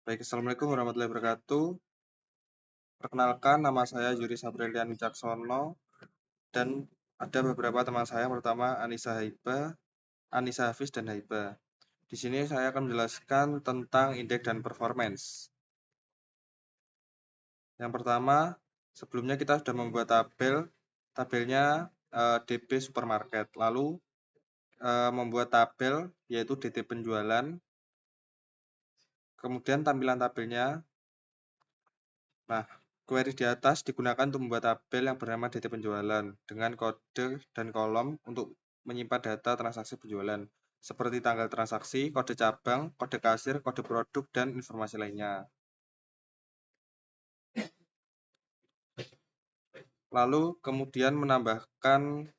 Baik, Assalamualaikum warahmatullahi wabarakatuh. Perkenalkan, nama saya Yuri Sabrilian Wicaksono dan ada beberapa teman saya, pertama Anissa Hafiz, dan Haiba. Di sini saya akan menjelaskan tentang indeks dan performance. Yang pertama, sebelumnya kita sudah membuat tabelnya DP Supermarket. Lalu membuat tabel yaitu DT penjualan. Kemudian tampilan tabelnya. Nah, query di atas digunakan untuk membuat tabel yang bernama DT penjualan dengan kode dan kolom untuk menyimpan data transaksi penjualan seperti tanggal transaksi, kode cabang, kode kasir, kode produk, dan informasi lainnya. Lalu kemudian menambahkan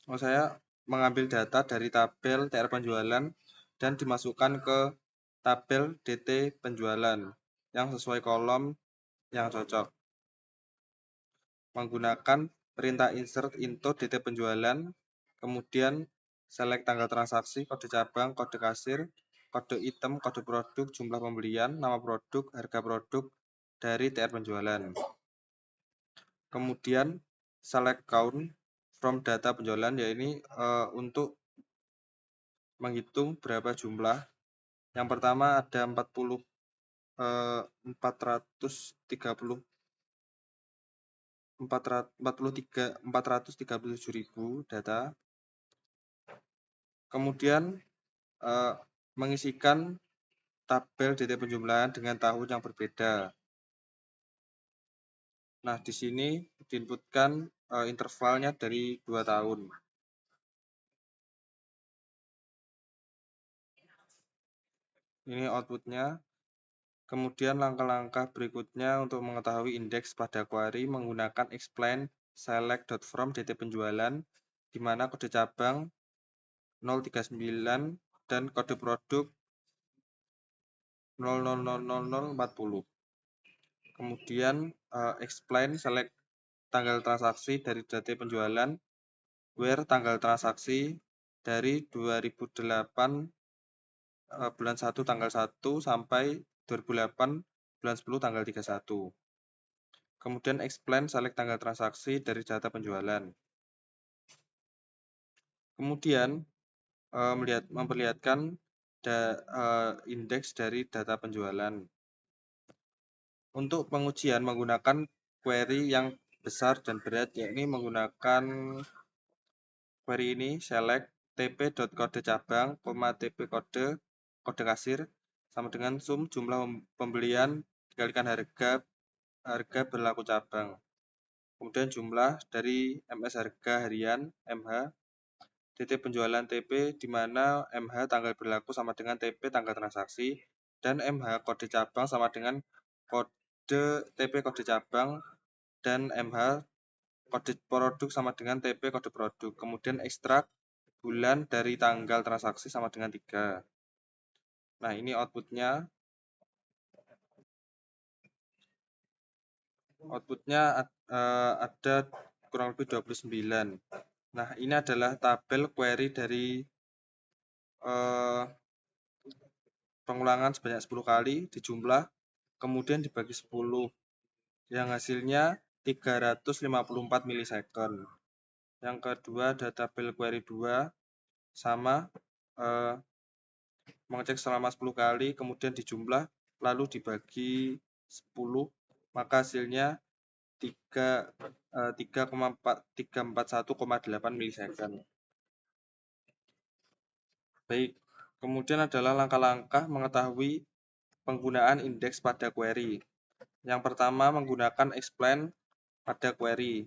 saya mengambil data dari tabel TR penjualan dan dimasukkan ke tabel DT penjualan yang sesuai kolom yang cocok. Menggunakan perintah insert into DT penjualan, kemudian select tanggal transaksi, kode cabang, kode kasir, kode item, kode produk, jumlah pembelian, nama produk, harga produk dari TR penjualan. Kemudian select count from data penjualan, yaitu untuk menghitung berapa jumlah. Yang pertama ada 437.000 data. Kemudian mengisikan tabel DT penjumlahan dengan tahun yang berbeda. Nah, di sini diinputkan intervalnya dari 2 tahun. Ini outputnya. Kemudian langkah-langkah berikutnya untuk mengetahui indeks pada query menggunakan explain select.from DT penjualan, di mana kode cabang 039 dan kode produk 000040. Kemudian explain select tanggal transaksi dari DT penjualan, where tanggal transaksi dari 2008 bulan 1 tanggal 1 sampai 2008 bulan 10 tanggal 31. Kemudian explain select tanggal transaksi dari data penjualan. Kemudian memperlihatkan indeks dari data penjualan. Untuk pengujian menggunakan query yang besar dan berat, yakni menggunakan query ini select tp.kode cabang, tp kode kasir sama dengan sum jumlah pembelian dikalikan harga berlaku cabang. Kemudian jumlah dari MS harga harian MH, DT penjualan TP di mana MH tanggal berlaku sama dengan TP tanggal transaksi, dan MH kode cabang sama dengan kode TP kode cabang, dan MH kode produk sama dengan TP kode produk. Kemudian ekstrak bulan dari tanggal transaksi sama dengan 3. Nah, ini outputnya. Outputnya ada kurang lebih 29. Nah, ini adalah tabel query dari pengulangan sebanyak 10 kali dijumlah, kemudian dibagi 10. Yang hasilnya 354 milisecond. Yang kedua ada tabel query 2 sama mengecek selama 10 kali, kemudian dijumlah, lalu dibagi 10, maka hasilnya 341,8 milisecond. Baik, kemudian adalah langkah-langkah mengetahui penggunaan indeks pada query. Yang pertama, menggunakan explain pada query.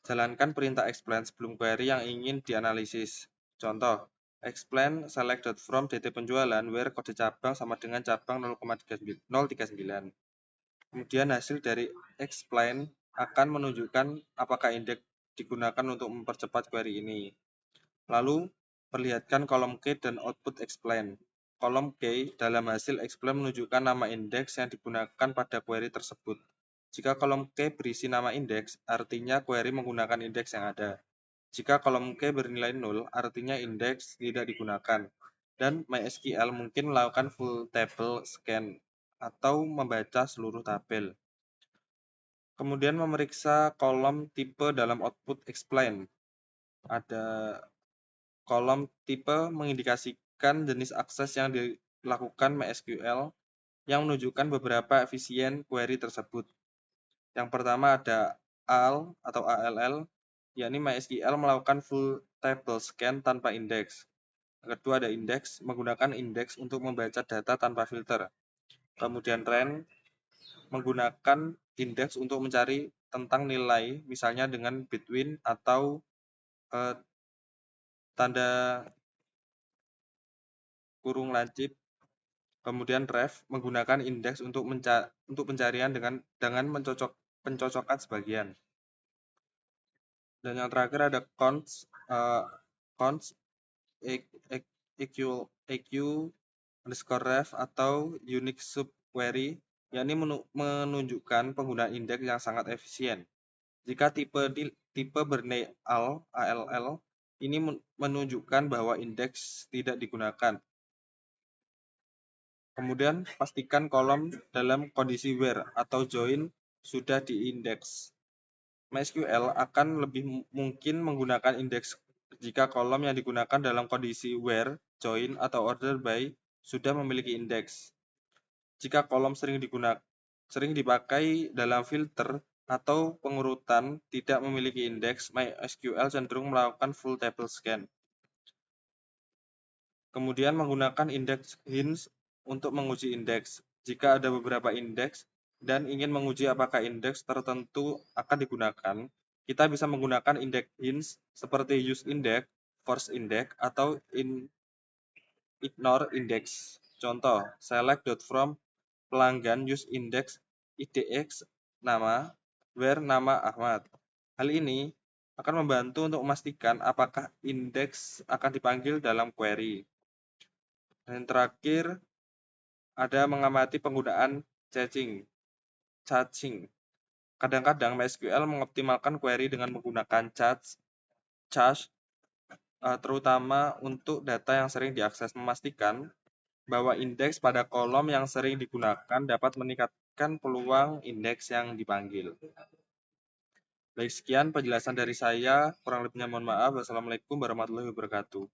Jalankan perintah explain sebelum query yang ingin dianalisis. Contoh, explain select.from DT penjualan where kode cabang sama dengan cabang 039. Kemudian hasil dari explain akan menunjukkan apakah indeks digunakan untuk mempercepat query ini. Lalu, perlihatkan kolom key dan output explain. Kolom key dalam hasil explain menunjukkan nama indeks yang digunakan pada query tersebut. Jika kolom key berisi nama indeks, artinya query menggunakan indeks yang ada. Jika kolom key bernilai 0, artinya indeks tidak digunakan. dan MySQL mungkin melakukan full table scan atau membaca seluruh tabel. Kemudian memeriksa kolom tipe dalam output explain. Ada kolom tipe mengindikasikan jenis akses yang dilakukan MySQL yang menunjukkan beberapa efisien query tersebut. Yang pertama ada AL atau ALL, yakni MySQL melakukan full table scan tanpa indeks. Yang kedua ada indeks, menggunakan indeks untuk membaca data tanpa filter. Kemudian RAN, menggunakan indeks untuk mencari tentang nilai, misalnya dengan between atau tanda kurung lancip. Kemudian ref, menggunakan indeks untuk pencarian dengan pencocokan sebagian. Dan yang terakhir ada const eq underscore ref atau unique subquery, yakni menunjukkan penggunaan indeks yang sangat efisien. Jika tipe bernilai ALL, ini menunjukkan bahwa indeks tidak digunakan. Kemudian pastikan kolom dalam kondisi where atau join sudah diindeks. MySQL akan lebih mungkin menggunakan indeks jika kolom yang digunakan dalam kondisi where, join, atau order by sudah memiliki indeks. Jika kolom sering dipakai dalam filter atau pengurutan tidak memiliki indeks, MySQL cenderung melakukan full table scan. Kemudian menggunakan indeks hints untuk menguji indeks. Jika ada beberapa indeks dan ingin menguji apakah indeks tertentu akan digunakan, kita bisa menggunakan indeks hints seperti use index, force index, atau ignore index. Contoh, select.from pelanggan use index idx nama, where nama Ahmad. Hal ini akan membantu untuk memastikan apakah indeks akan dipanggil dalam query. Dan yang terakhir, ada mengamati penggunaan caching. Kadang-kadang MySQL mengoptimalkan query dengan menggunakan cache, terutama untuk data yang sering diakses, memastikan bahwa indeks pada kolom yang sering digunakan dapat meningkatkan peluang indeks yang dipanggil. Baik, sekian penjelasan dari saya. Kurang lebihnya mohon maaf. Wassalamualaikum warahmatullahi wabarakatuh.